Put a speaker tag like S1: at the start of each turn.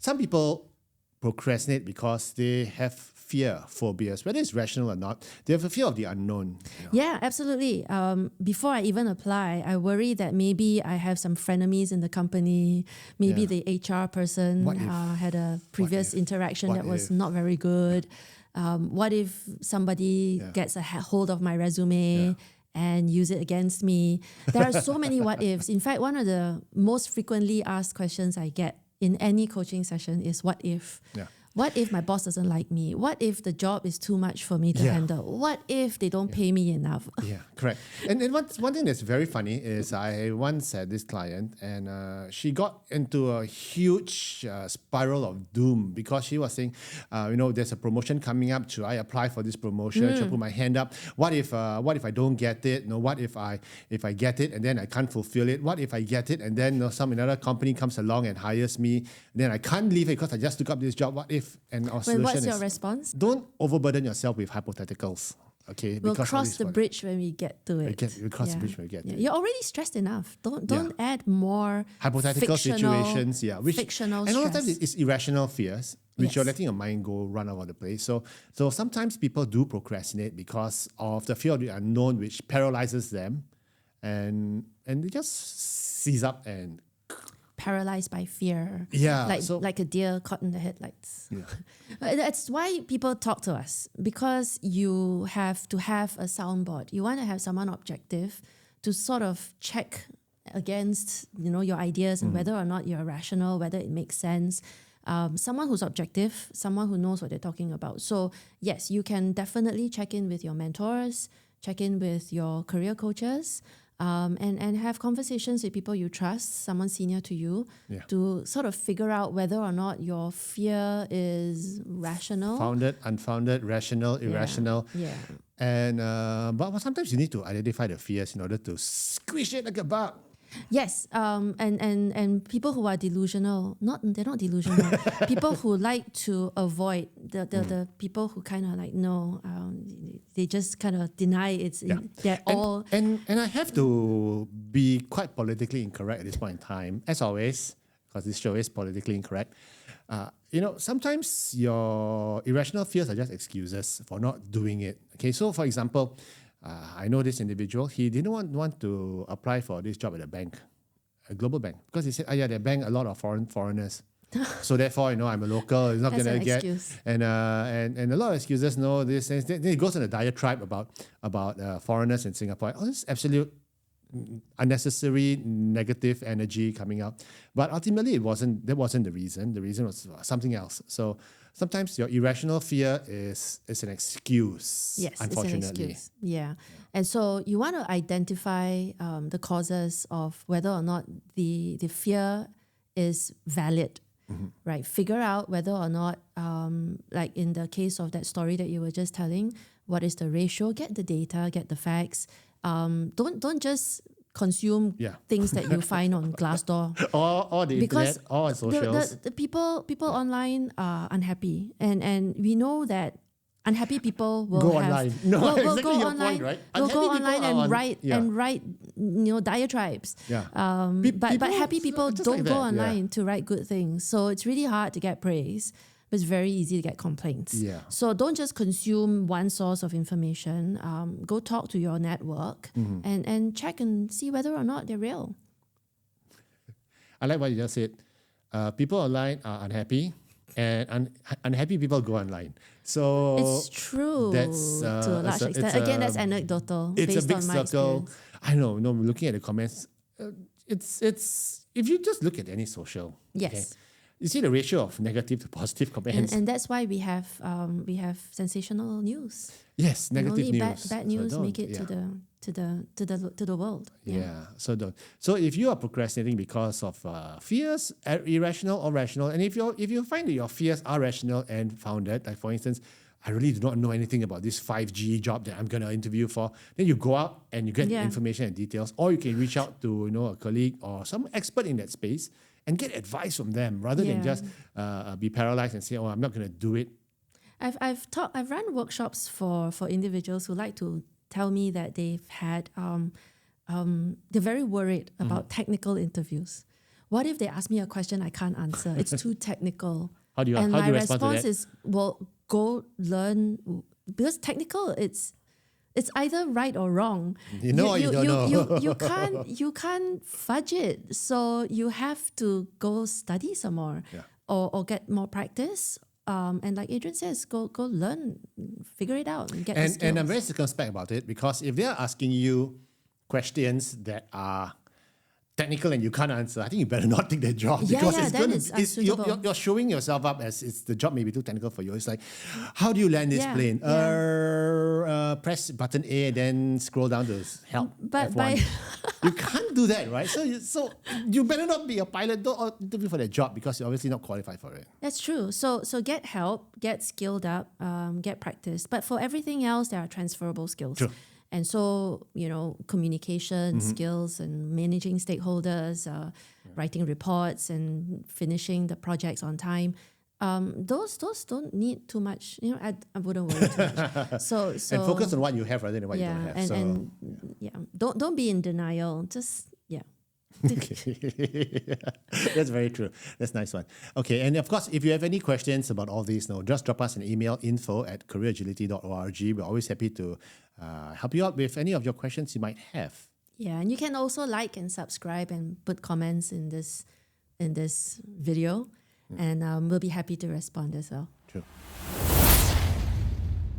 S1: some people procrastinate because they have phobias, whether it's rational or not. They have a fear of the unknown.
S2: Yeah, absolutely. Before I even apply, I worry that maybe I have some frenemies in the company. Maybe the HR person had a previous interaction that was not very good. What if somebody gets a hold of my resume and use it against me? There are so many what ifs. In fact, one of the most frequently asked questions I get in any coaching session is what if?
S1: Yeah.
S2: What if my boss doesn't like me? What if the job is too much for me to handle? What if they don't pay me enough?
S1: Yeah, correct. And one thing that's very funny is I once had this client and she got into a huge spiral of doom because she was saying, there's a promotion coming up. Should I apply for this promotion? Should I put my hand up? What if I don't get it? What if I get it and then I can't fulfill it? What if I get it and then another company comes along and hires me? Then I can't leave it because I just took up this job. What if? And our solution
S2: what's your response?
S1: Don't overburden yourself with hypotheticals. Okay,
S2: we'll cross the bridge when we get to it.
S1: We'll cross the bridge when we get to it.
S2: You're already stressed enough. Don't add more
S1: hypothetical situations.
S2: Fictional
S1: and a lot of
S2: stress.
S1: times it's irrational fears, which you're letting your mind go run all over the place. So sometimes people do procrastinate because of the fear of the unknown, which paralyzes them, and they just seize up and
S2: paralyzed by fear.
S1: Yeah.
S2: Like a deer caught in the headlights.
S1: Yeah.
S2: That's why people talk to us, because you have to have a soundboard. You want to have someone objective to sort of check against, your ideas and whether or not you're rational, whether it makes sense. Someone who's objective, someone who knows what they're talking about. So yes, you can definitely check in with your mentors, check in with your career coaches, and have conversations with people you trust, someone senior to you, to sort of figure out whether or not your fear is rational.
S1: Founded, unfounded, rational, irrational.
S2: Yeah.
S1: And but sometimes you need to identify the fears in order to squish it like a bug.
S2: Yes, and people who are delusional, they're not delusional. People who like to avoid the people who kind of they just kind of deny it's. They're all.
S1: And I have to be quite politically incorrect at this point in time, as always, because this show is politically incorrect. Sometimes your irrational fears are just excuses for not doing it. Okay, so for example, I know this individual, he didn't want to apply for this job at a bank, a global bank, because he said, they bank a lot of foreigners. So therefore, I'm a local, it's not going to get.
S2: Excuse.
S1: And a lot of excuses, this. And then he goes on a diatribe about foreigners in Singapore. Oh, this is absolute unnecessary negative energy coming out. But ultimately, that wasn't the reason. The reason was something else. So sometimes your irrational fear is an excuse.
S2: Yes,
S1: unfortunately.
S2: it's an excuse. Yeah. And so you want to identify the causes of whether or not the fear is valid. Right? Figure out whether or not, like in the case of that story that you were just telling, what is the ratio? Get the data, get the facts. Don't just consume things that you find on Glassdoor
S1: or the internet or on socials.
S2: The people online are unhappy, and we know that unhappy people will
S1: go
S2: have
S1: online. No,
S2: will
S1: exactly
S2: go
S1: your
S2: online.
S1: point, right?
S2: Will go
S1: Unhappy
S2: online
S1: people
S2: and write diatribes.
S1: Yeah.
S2: But happy people
S1: just
S2: don't
S1: like
S2: go
S1: that,
S2: online to write good things. So it's really hard to get praise, but it's very easy to get complaints.
S1: Yeah.
S2: So don't just consume one source of information. Go talk to your network and check and see whether or not they're real.
S1: I like what you just said. People online are unhappy, and unhappy people go online. So
S2: it's true
S1: that's,
S2: to a large extent. Again, that's anecdotal.
S1: It's
S2: based
S1: a big
S2: on my
S1: circle.
S2: experience.
S1: I know. No, looking at the comments, it's if you just look at any social.
S2: Yes.
S1: Okay, you see the ratio of negative to positive comments.
S2: And that's why we have sensational news.
S1: Yes, negative
S2: only
S1: news.
S2: Bad news make it to the world.
S1: Yeah. So don't. So if you are procrastinating because of fears, irrational or rational, and if you find that your fears are rational and founded, like for instance, I really do not know anything about this 5G job that I'm going to interview for, then you go out and you get information and details, or you can reach out to a colleague or some expert in that space and get advice from them rather than just be paralyzed and say, I'm not going to do it.
S2: I've run workshops for individuals who like to tell me that they've had they're very worried about technical interviews. what if they ask me a question I can't answer? It's too technical.
S1: How do you
S2: and
S1: how
S2: my
S1: do you respond to
S2: response
S1: that?
S2: is, well, go learn, because technical, it's either right or wrong.
S1: You know or you don't know.
S2: You can't fudge it. So you have to go study some more, or get more practice. And like Adrian says, go learn, figure it out, and get the skills.
S1: And I'm very circumspect about it, because if they're asking you questions that are technical and you can't answer, I think you better not take that job, because you're showing yourself up as the job may be too technical for you. It's like, how do you land this plane? Press button A and then scroll down to help.
S2: But
S1: F1. You can't do that, right? So you better not be a pilot. Don't interview for that job, because you're obviously not qualified for it.
S2: That's true. So get help, get skilled up, get practice. But for everything else, there are transferable skills.
S1: True.
S2: And so, communication skills and managing stakeholders, writing reports and finishing the projects on time. Those don't need too much. I wouldn't worry too much. So
S1: and focus on what you have rather than what you don't have.
S2: And don't be in denial. Just
S1: That's very true. That's a nice one. Okay, and of course, if you have any questions about all these, just drop us an email, info@careeragility.org. We're always happy to help you out with any of your questions you might have.
S2: Yeah, and you can also like and subscribe and put comments in this video, and we'll be happy to respond as well.
S1: True.